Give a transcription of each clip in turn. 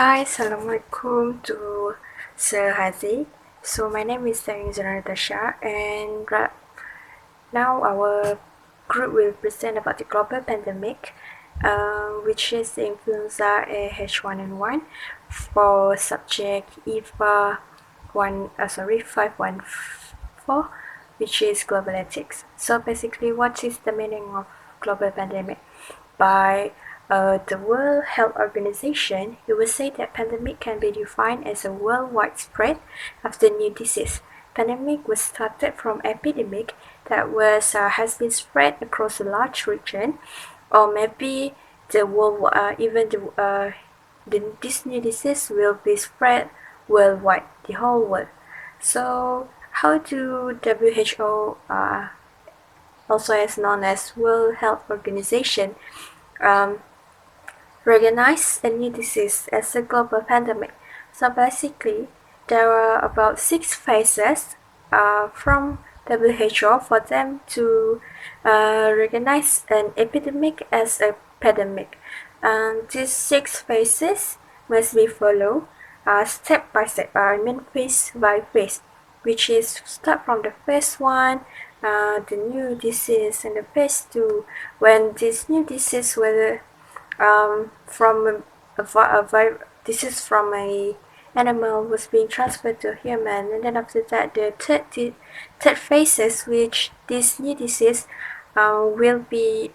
Hi, Assalamualaikum to Sir Hazi. So my name is Natasha, and now our group will present about the global pandemic, which is the influenza H1N1 for subject IFA 514, which is global ethics. So basically, what is the meaning of global pandemic? By the World Health Organization, it will say that pandemic can be defined as a worldwide spread of the new disease. Pandemic was started from epidemic that has been spread across a large region, or maybe the world, this new disease will be spread worldwide, the whole world. So how do WHO, also as known as World Health Organization, recognize a new disease as a global pandemic? So basically, there are about 6 phases from WHO for them to recognize an epidemic as a pandemic. And these 6 phases must be followed step by step, phase by phase, which is start from the phase 1, the new disease, and the phase 2, when this new disease will this is from a animal was being transferred to a human, and then after that the third phases, which this new disease will be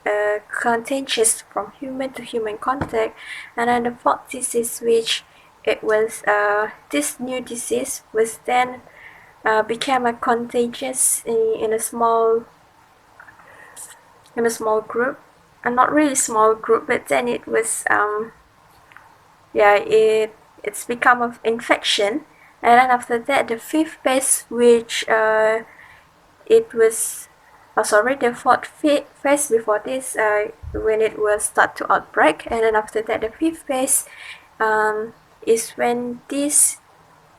contagious from human to human contact, and then the fourth disease, which it was this new disease was then became a contagious in a small group, and not really small group, but then it was it's become of infection. And then after that, the fifth phase, which it was the fourth phase before this, when it will start to outbreak. And then after that, the fifth phase is when this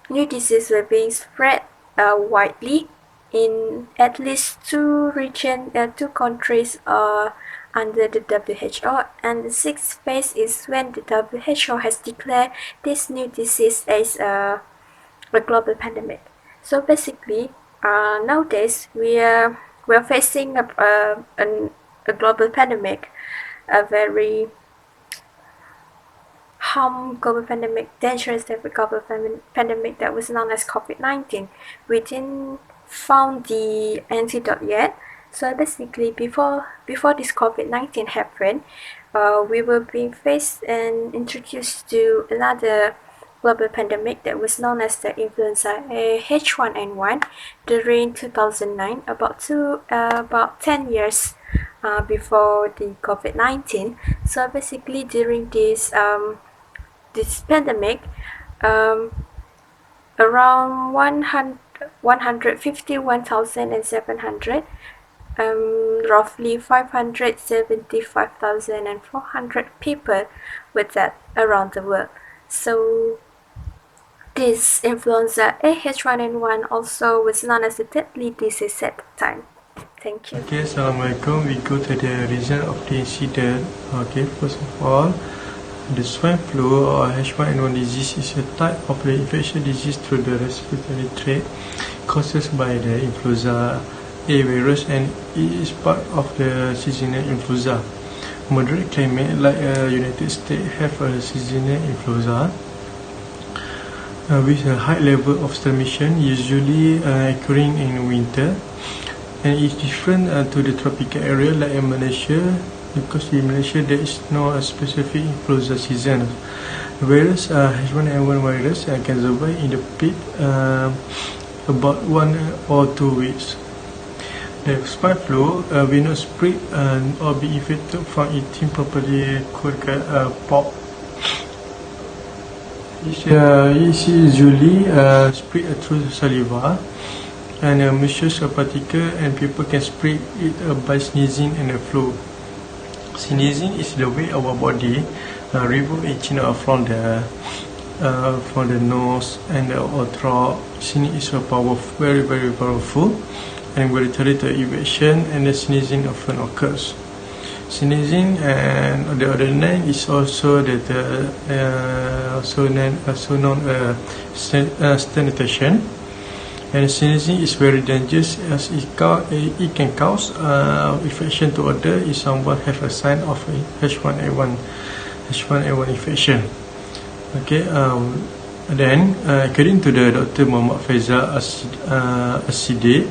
new disease will be spread widely in at least two countries under the WHO, and the sixth phase is when the WHO has declared this new disease as a global pandemic. So basically, nowadays we're facing a global pandemic, a very global pandemic, dangerous global pandemic that was known as COVID-19. We didn't found the antidote yet. So basically, before this COVID-19 happened, we were being faced and introduced to another global pandemic that was known as the Influenza H1N1 during 2009, about 10 years before the COVID-19. So basically, during this pandemic, around 151,700, roughly 575,400 people with that around the world. So this influenza H1N1 also was known as a deadly disease at the time. Thank you. Okay, Assalamualaikum. We go to the reason of the incident. Okay, first of all, the swine flu or H1N1 disease is a type of the infectious disease through the respiratory tract caused by the influenza A virus, and it is part of the seasonal influenza. Moderate climate like United States have a seasonal influenza with a high level of transmission, usually occurring in winter, and it's different to the tropical area like Malaysia, because in Malaysia there is no specific influenza season. Whereas H1N1 virus can survive in the pit about 1 or 2 weeks. The swine flu will not spread or be infected from eating properly cooked pork. It's usually spread through saliva and mucous particle, and people can spread it by sneezing and the flu. Sneezing is the way our body remove itching from the nose and the throat. Sneezing is very powerful, and will lead to evasion, and the sneezing often occurs. Sneezing and the other name is also known sanitation. And sneezing is very dangerous as it can cause infection to others if someone have a sign of H1N1 infection. Okay. Then according to the Dr. Muhammad Faizal Aside,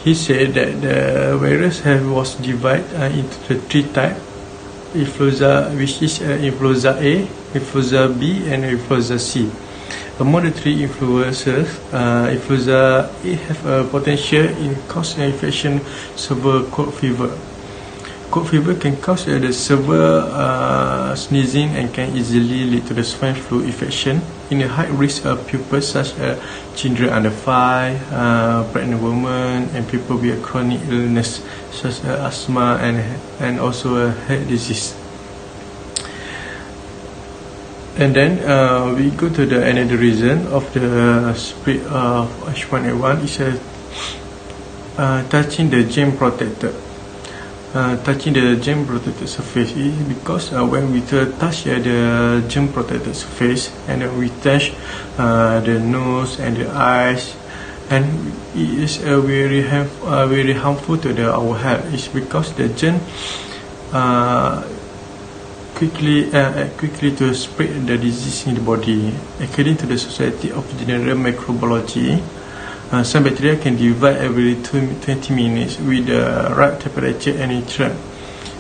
he said that the virus was divided into the three types: influenza, which is influenza A, influenza B, and influenza C. Among the three influenza A have a potential in causing infection, severe cold fever. Cold fever can cause the severe sneezing and can easily lead to the swine flu infection in a high risk of people such as children under 5, pregnant women, and people with a chronic illness such as asthma and also a heart disease. And then we go to the another reason of the spread of H1N1 is touching the germ protector. Touching the germ protected surface is because when we touch the germ protected surface and then we touch the nose and the eyes, and it is very harmful to our health. It's because the germ quickly to spread the disease in the body. According to the Society of General Microbiology, some bacteria can divide every 20 minutes with the right temperature and nutrient,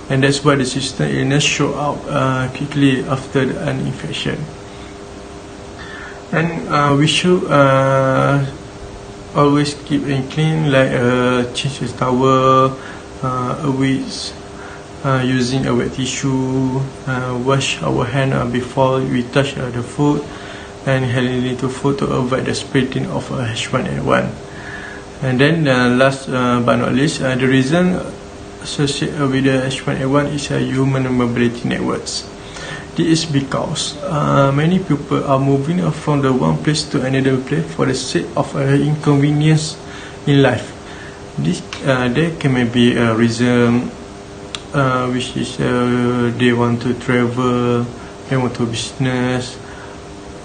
and that's why the seasonal illness show up quickly after an infection. And we should always keep it clean, like change the towel, using a wet tissue, wash our hand before we touch the food, and handling to food to avoid the spreading of H1N1. And then last but not least, the reason associated with the H1N1 is human mobility networks. This is because many people are moving from the one place to another place for the sake of inconvenience in life. There can be a reason which is they want to travel, they want to business,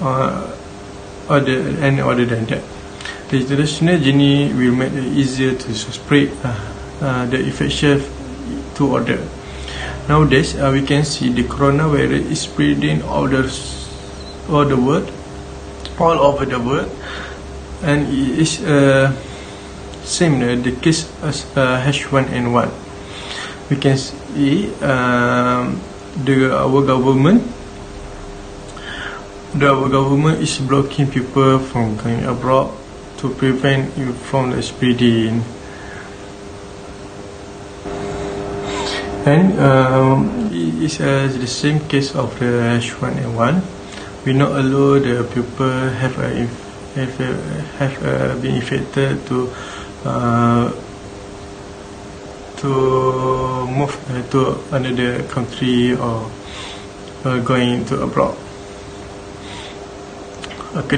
other than that. The traditional journey will make it easier to spread the infection to others. Nowadays, we can see the coronavirus is spreading all over the world, and it is same the case as H1N1. We can see our government is blocking people from going abroad to prevent it from the spreading. And it is the same case of the H1N1. We not allow the people have been infected to move to another country or going to abroad. In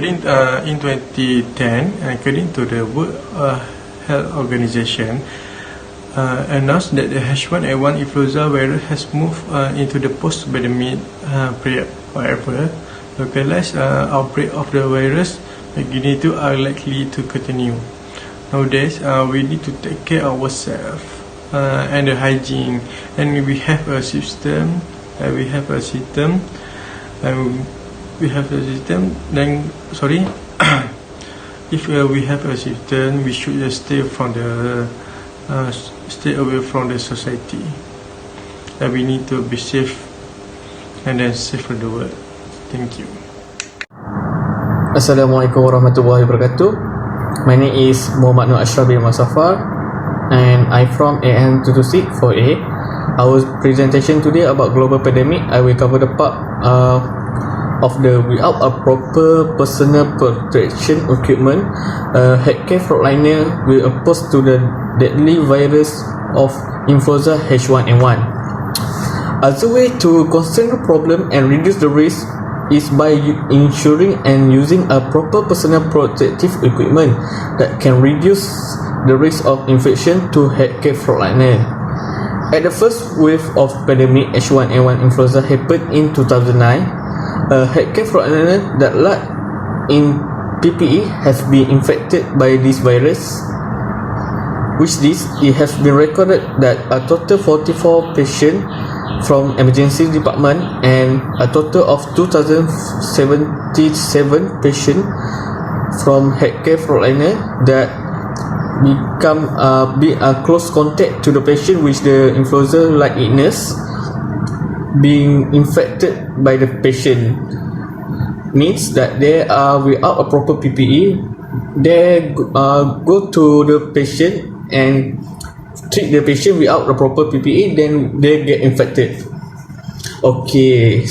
2010, according to the World Health Organization, announced that the H1N1 influenza virus has moved into the post-pandemic period. However, localized outbreak of the virus magnitude are likely to continue. Nowadays, we need to take care of ourselves and the hygiene, and we have a system. If we have a system, we should stay away from the society. And we need to be safe and then safe for the world. Thank you. Assalamualaikum warahmatullahi wabarakatuh. My name is Muhammad Nur Ashraf bin Masafar, and I'm from AN226 4A. Our presentation today about global pandemic, I will cover the part of the without a proper personal protection equipment, healthcare frontliner will expose to the deadly virus of influenza H1N1. As a way to contain the problem and reduce the risk is by ensuring and using a proper personal protective equipment that can reduce the risk of infection to healthcare frontliner. At the first wave of pandemic H1N1 influenza happened in 2009, a healthcare frontliner that lacked in PPE has been infected by this virus, it has been recorded that a total 44 patients from emergency department and a total of 2,077 patients from healthcare frontliner that be a close contact to the patient with the influenza-like illness being infected by the patient. Means that they are without a proper PPE, they go to the patient and treat the patient without a proper PPE, then they get infected. Okay,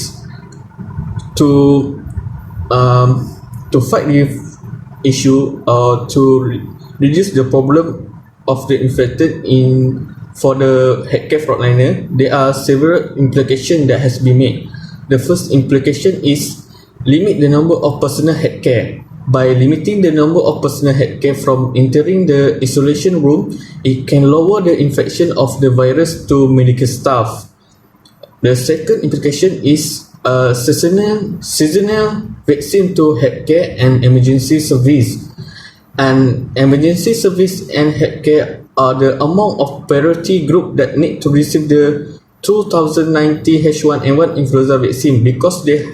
to fight this issue or to reduce the problem of the infected for the healthcare frontliner, there are several implications that has been made. The first implication is limit the number of personal healthcare. By limiting the number of personal healthcare from entering the isolation room, it can lower the infection of the virus to medical staff. The second implication is seasonal vaccine to healthcare and emergency service. And emergency service and healthcare are the among of priority group that need to receive the 2019 H1N1 influenza vaccine because they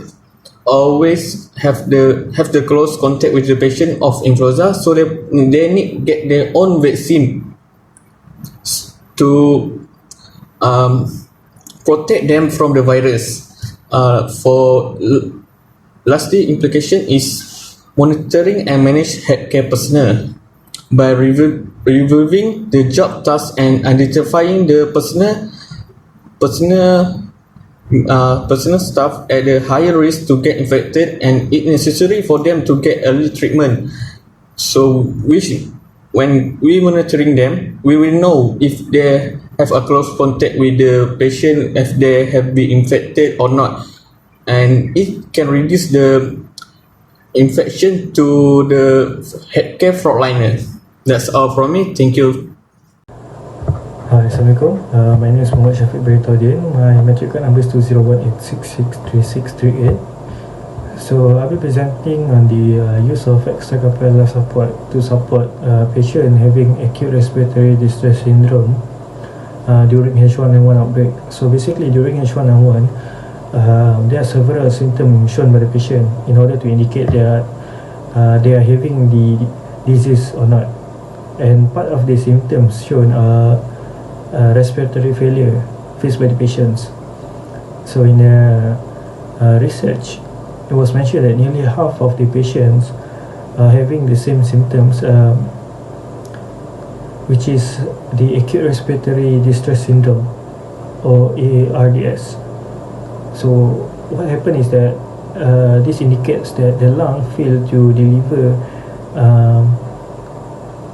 always have the close contact with the patient of influenza, so they need get their own vaccine to protect them from the virus. Lastly, implication is monitoring and manage healthcare personnel by reviewing the job tasks and identifying the personal staff at a higher risk to get infected, and it necessary for them to get early treatment. So when we monitoring them, we will know if they have a close contact with the patient, if they have been infected or not, and it can reduce the infection to the healthcare frontliner. That's all from me. Thank you. Hi, Assalamualaikum. My name is Muhammad Syafiq Beritaudin. My matric card number is 20186663638. So I'll be presenting on the use of extracapillary support to support patient having acute respiratory distress syndrome during H1N1 outbreak. So basically during H1N1, there are several symptoms shown by the patient in order to indicate that they are having the disease or not. And part of the symptoms shown are respiratory failure faced by the patients. So in the research, it was mentioned that nearly half of the patients are having the same symptoms, which is the acute respiratory distress syndrome, or ARDS. So what happened is that this indicates that the lung fail to deliver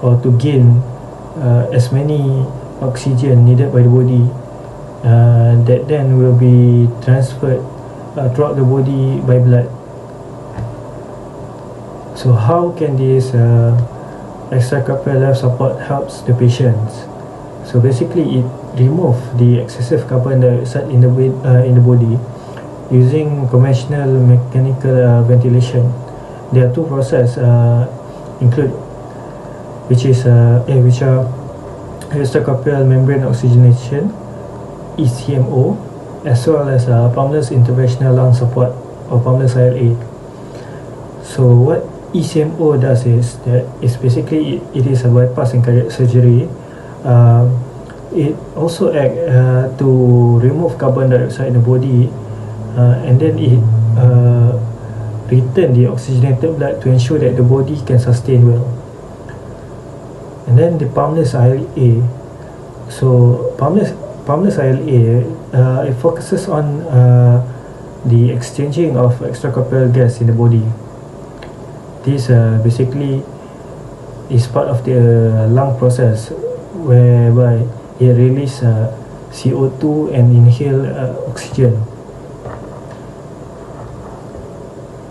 or to gain as many oxygen needed by the body that then will be transferred throughout the body by blood. So how can this extracapillary support helps the patients? So basically it removes the excessive carbon dioxide in the body using conventional mechanical ventilation. There are two processes include which are extracapillary membrane oxygenation, ECMO, as well as pulmonary interventional lung support, or pulmonary ILA. So what ECMO does is that it's basically it is a bypass in cardiac surgery. It also acts to remove carbon dioxide in the body, and then it return the oxygenated blood to ensure that the body can sustain well. And then the pulmonary ILA. So pulmonary ILA, it focuses on the exchanging of extracapillary gas in the body. This basically is part of the lung process, whereby it releases CO2 and inhale oxygen.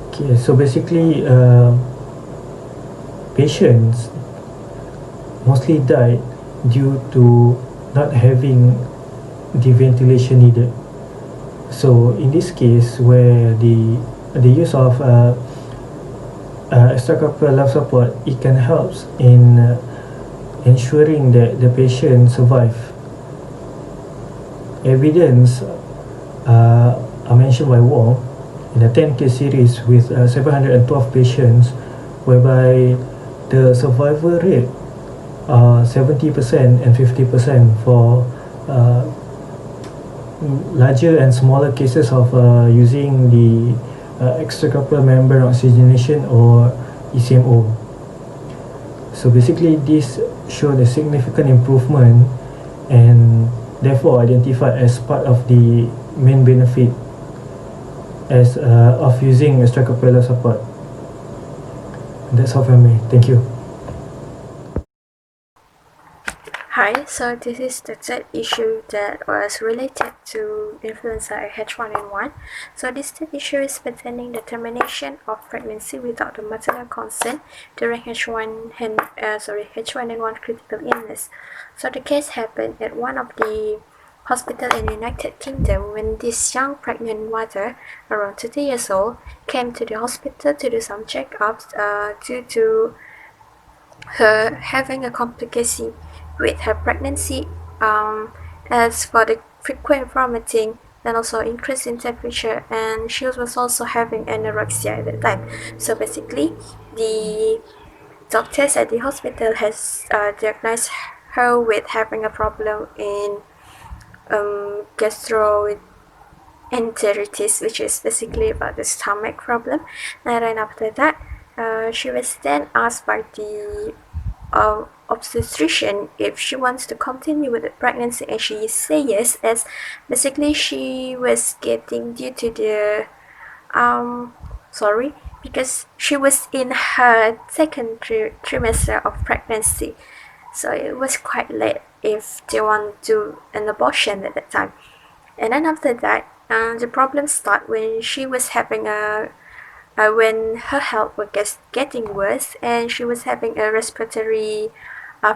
Okay, so basically patients mostly died due to not having the ventilation needed. So in this case, where the use of extracorporeal life support, it can help in ensuring that the patient survive. Evidence are mentioned by Wong in a 10-case series with 712 patients, whereby the survival rate are 70% and 50% for larger and smaller cases of using the extracorporeal membrane oxygenation or ECMO. So basically, this showed a significant improvement and therefore identified as part of the main benefit as of using extracorporeal support. That's all from me. Thank you. Hi, so this is the third issue that was related to influenza H1N1. So this third issue is pertaining the termination of pregnancy without the maternal consent during H1N1 critical illness. So the case happened at one of the hospital in the United Kingdom when this young pregnant mother, around 30 years old, came to the hospital to do some checkups due to her having a complication with her pregnancy, as for the frequent vomiting and also increase in temperature, and she was also having anorexia at the time. So basically, the doctors at the hospital has diagnosed her with having a problem in gastroenteritis, which is basically about the stomach problem. And then after that, she was then asked by the obstetrician if she wants to continue with the pregnancy, and she say yes, as basically she was getting due to the because she was in her second trimester of pregnancy, so it was quite late if they want to do an abortion at that time. And then after that, the problem start when she was having when her health was getting worse and she was having a respiratory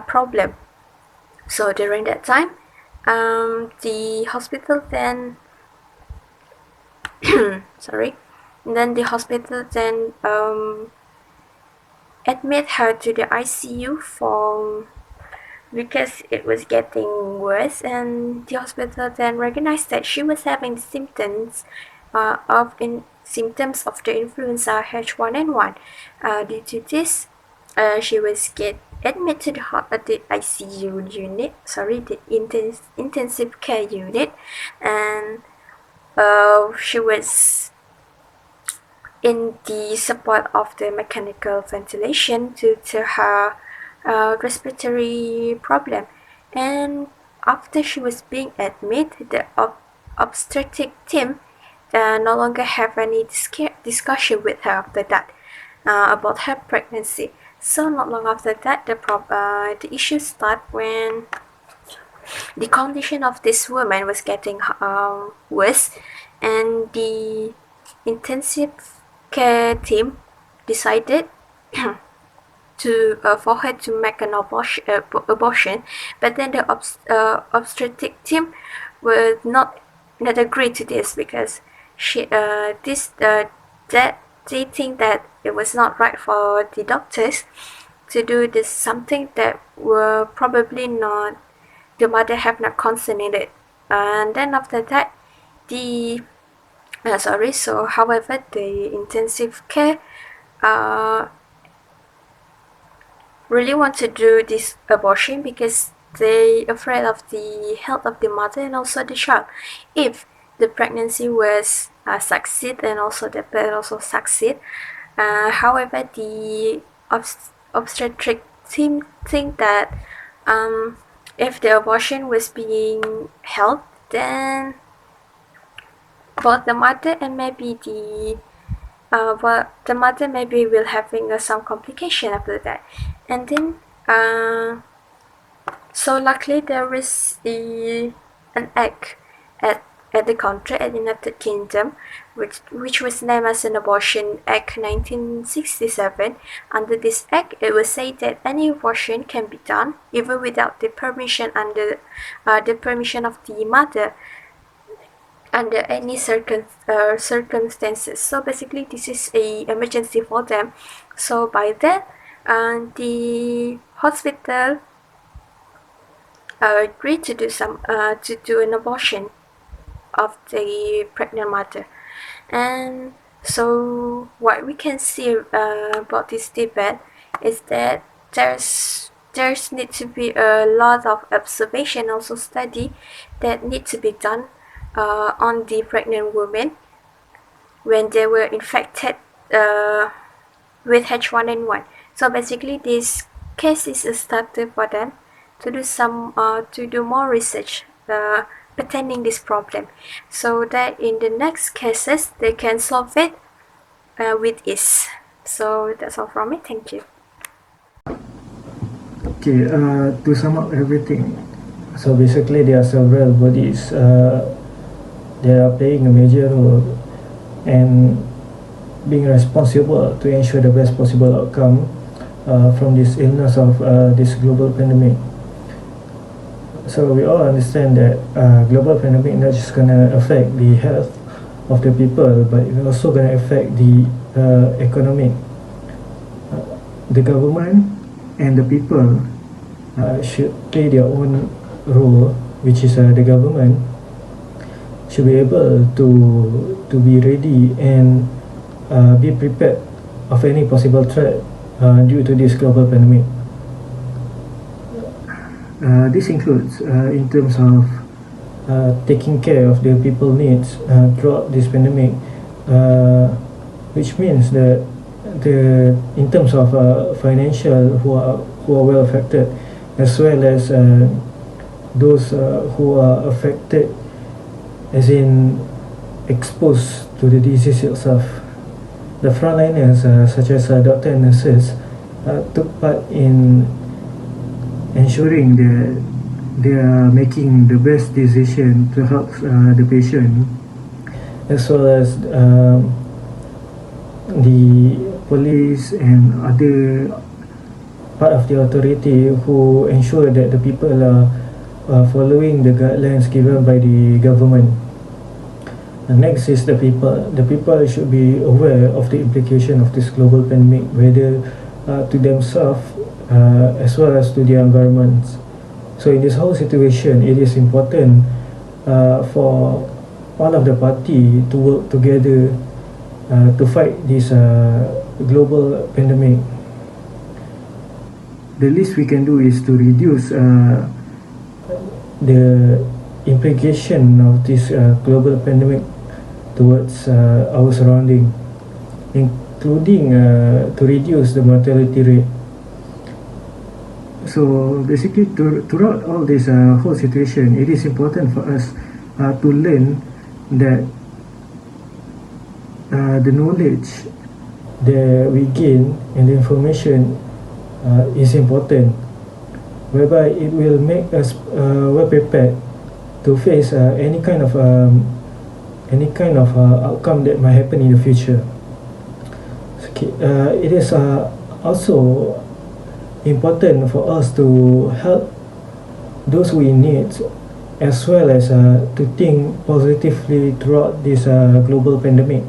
problem. So during that time, the hospital then the hospital then admit her to the ICU for because it was getting worse, and the hospital then recognized that she was having symptoms symptoms of the influenza H1N1. Due to this, she was get admitted to the ICU unit, the intensive care unit, and she was in the support of the mechanical ventilation due to her respiratory problem. And after she was being admitted, the obstetric team no longer have any discussion with her after that about her pregnancy. So not long after that, the issue start when the condition of this woman was getting worse, and the intensive care team decided to for her to make an abortion, but then the obstetric team would not agree to this because they think that it was not right for the doctors to do this, something that were probably not the mother have not consented. And then after that, however, the intensive care really want to do this abortion because they afraid of the health of the mother and also the child. If the pregnancy was succeed and also the birth also succeed, however, the obstetric team think that if the abortion was being held, then both the mother and maybe the mother maybe will having some complication after that. And then so luckily there is an egg at at the country at the United Kingdom, which was named as an Abortion Act 1967. Under this act, it was said that any abortion can be done even without the permission of the mother under any circumstances. So basically, this is a emergency for them. So by that, the hospital agreed to do an abortion of the pregnant mother. And so what we can see about this debate is that there's need to be a lot of observation, also study that need to be done on the pregnant women when they were infected with H1N1. So basically, this case is a starter for them to do more research pertaining this problem, so that in the next cases they can solve it with ease. So that's all from me. Thank you. Okay, to sum up everything, so basically there are several bodies they are playing a major role and being responsible to ensure the best possible outcome from this illness of this global pandemic. So we all understand that global pandemic not just gonna affect the health of the people, but it's also gonna affect the economy. The government and the people should play their own role, which is the government should be able to be ready and be prepared of any possible threat due to this global pandemic. This includes in terms of taking care of the people needs throughout this pandemic, which means that in terms of financial who are well affected, as well as those who are affected as in exposed to the disease itself. The frontliners such as doctors and nurses took part in ensuring that they are making the best decision to help the patient, as well as the police and other part of the authority who ensure that the people are following the guidelines given by the government. And next is the people. The people should be aware of the implication of this global pandemic, whether to themselves as well as to the environment. So in this whole situation, it is important for all of the party to work together to fight this global pandemic. The least we can do is to reduce the implication of this global pandemic towards our surrounding, including to reduce the mortality rate. So basically, throughout all this whole situation, it is important for us to learn that the knowledge that we gain and the information is important, whereby it will make us well prepared to face any kind of outcome that might happen in the future. Okay, it is also important for us to help those who in need, as well as to think positively throughout this global pandemic.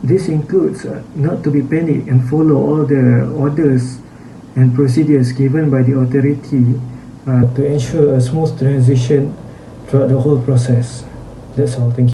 This includes not to be panicked and follow all the orders and procedures given by the authority to ensure a smooth transition throughout the whole process. That's all. Thank you.